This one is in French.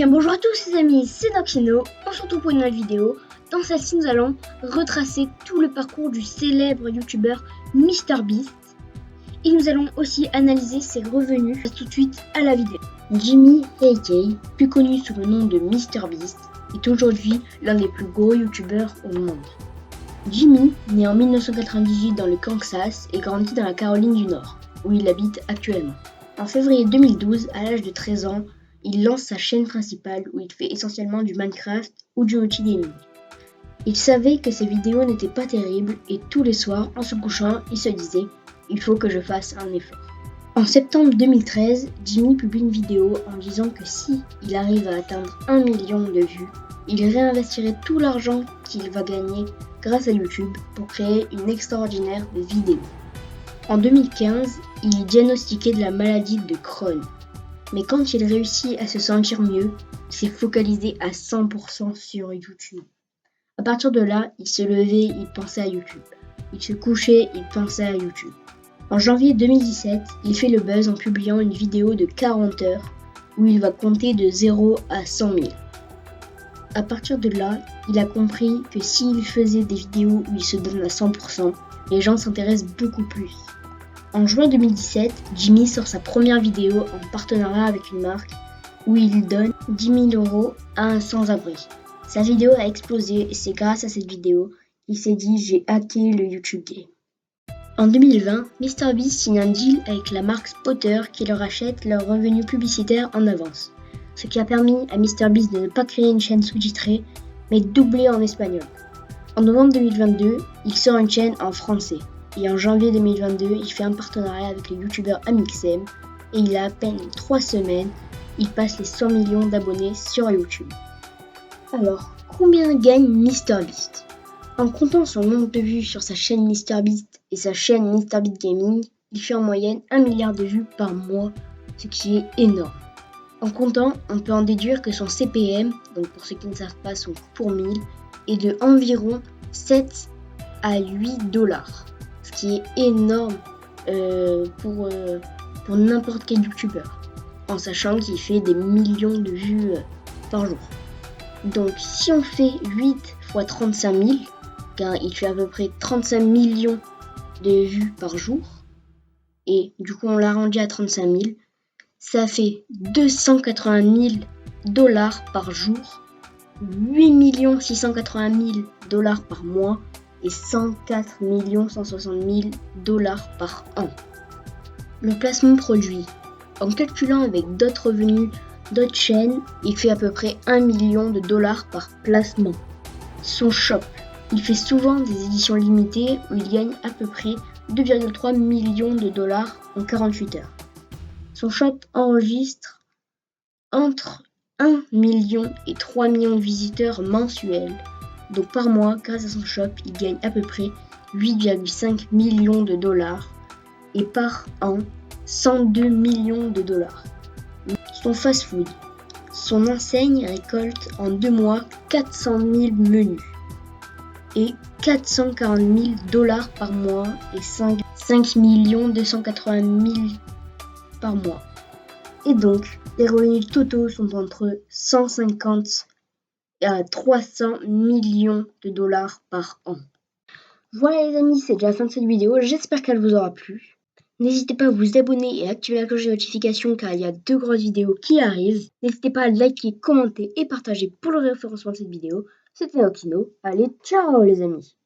Eh bien bonjour à tous les amis, c'est Noxino, on se retrouve pour une nouvelle vidéo. Dans celle-ci nous allons retracer tout le parcours du célèbre youtubeur MrBeast. Et nous allons aussi analyser ses revenus. On passe tout de suite à la vidéo. Jimmy AK, plus connu sous le nom de MrBeast, est aujourd'hui l'un des plus gros youtubeurs au monde. Jimmy, né en 1998 dans le Kansas et grandit dans la Caroline du Nord, où il habite actuellement. En février 2012, à l'âge de 13 ans, il lance sa chaîne principale où il fait essentiellement du Minecraft ou du multigaming. Il savait que ses vidéos n'étaient pas terribles et tous les soirs, en se couchant, il se disait « il faut que je fasse un effort ». En septembre 2013, Jimmy publie une vidéo en disant que si il arrive à atteindre 1 million de vues, il réinvestirait tout l'argent qu'il va gagner grâce à YouTube pour créer une extraordinaire vidéo. En 2015, il est diagnostiqué de la maladie de Crohn. Mais quand il réussit à se sentir mieux, il s'est focalisé à 100% sur YouTube. À partir de là, il se levait, il pensait à YouTube. Il se couchait, il pensait à YouTube. En janvier 2017, il fait le buzz en publiant une vidéo de 40 heures où il va compter de 0 à 100 000. À partir de là, il a compris que s'il faisait des vidéos où il se donne à 100%, les gens s'intéressent beaucoup plus. En juin 2017, Jimmy sort sa première vidéo en partenariat avec une marque où il donne 10 000 € à un sans-abri. Sa vidéo a explosé et c'est grâce à cette vidéo qu'il s'est dit « j'ai hacké le YouTube Game ». En 2020, MrBeast signe un deal avec la marque Spotter qui leur achète leurs revenus publicitaires en avance, ce qui a permis à MrBeast de ne pas créer une chaîne sous-titrée mais de doubler en espagnol. En novembre 2022, il sort une chaîne en français. Et en janvier 2022, il fait un partenariat avec le youtubeur Amixem et il a à peine 3 semaines, il passe les 100 millions d'abonnés sur YouTube. Alors, combien gagne MrBeast ? En comptant son nombre de vues sur sa chaîne MrBeast et sa chaîne MrBeast Gaming, il fait en moyenne 1 milliard de vues par mois, ce qui est énorme. En comptant, on peut en déduire que son CPM, donc pour ceux qui ne savent pas, son coût pour 1000, est de environ 7 à 8 $. Ce qui est énorme pour n'importe quel youtubeur, en sachant qu'il fait des millions de vues par jour. Donc si on fait 8 x 35 000, car il fait à peu près 35 millions de vues par jour, et du coup on l'arrondit à 35 000, ça fait 280 000 $ par jour, 8 680 000 $ par mois, et 104 160 000 $ par an. Le placement produit. En calculant avec d'autres revenus d'autres chaînes, il fait à peu près 1 million de $ par placement. Son shop. Il fait souvent des éditions limitées où il gagne à peu près 2,3 millions de $ en 48 heures. Son shop enregistre entre 1 million et 3 millions de visiteurs mensuels. Donc par mois, grâce à son shop, il gagne à peu près 8,5 millions de $, et par an, 102 millions de $. Son fast-food. Son enseigne récolte en 2 mois 400 000 menus et 440 000 $ par mois et 5 280 000 par mois. Et donc, les revenus totaux sont entre 150 à 300 millions de $ par an. Voilà les amis, c'est déjà la fin de cette vidéo, j'espère qu'elle vous aura plu. N'hésitez pas à vous abonner et à activer la cloche de notification car il y a 2 grosses vidéos qui arrivent. N'hésitez pas à liker, commenter et partager pour le référencement de cette vidéo. C'était Noxino, allez ciao les amis.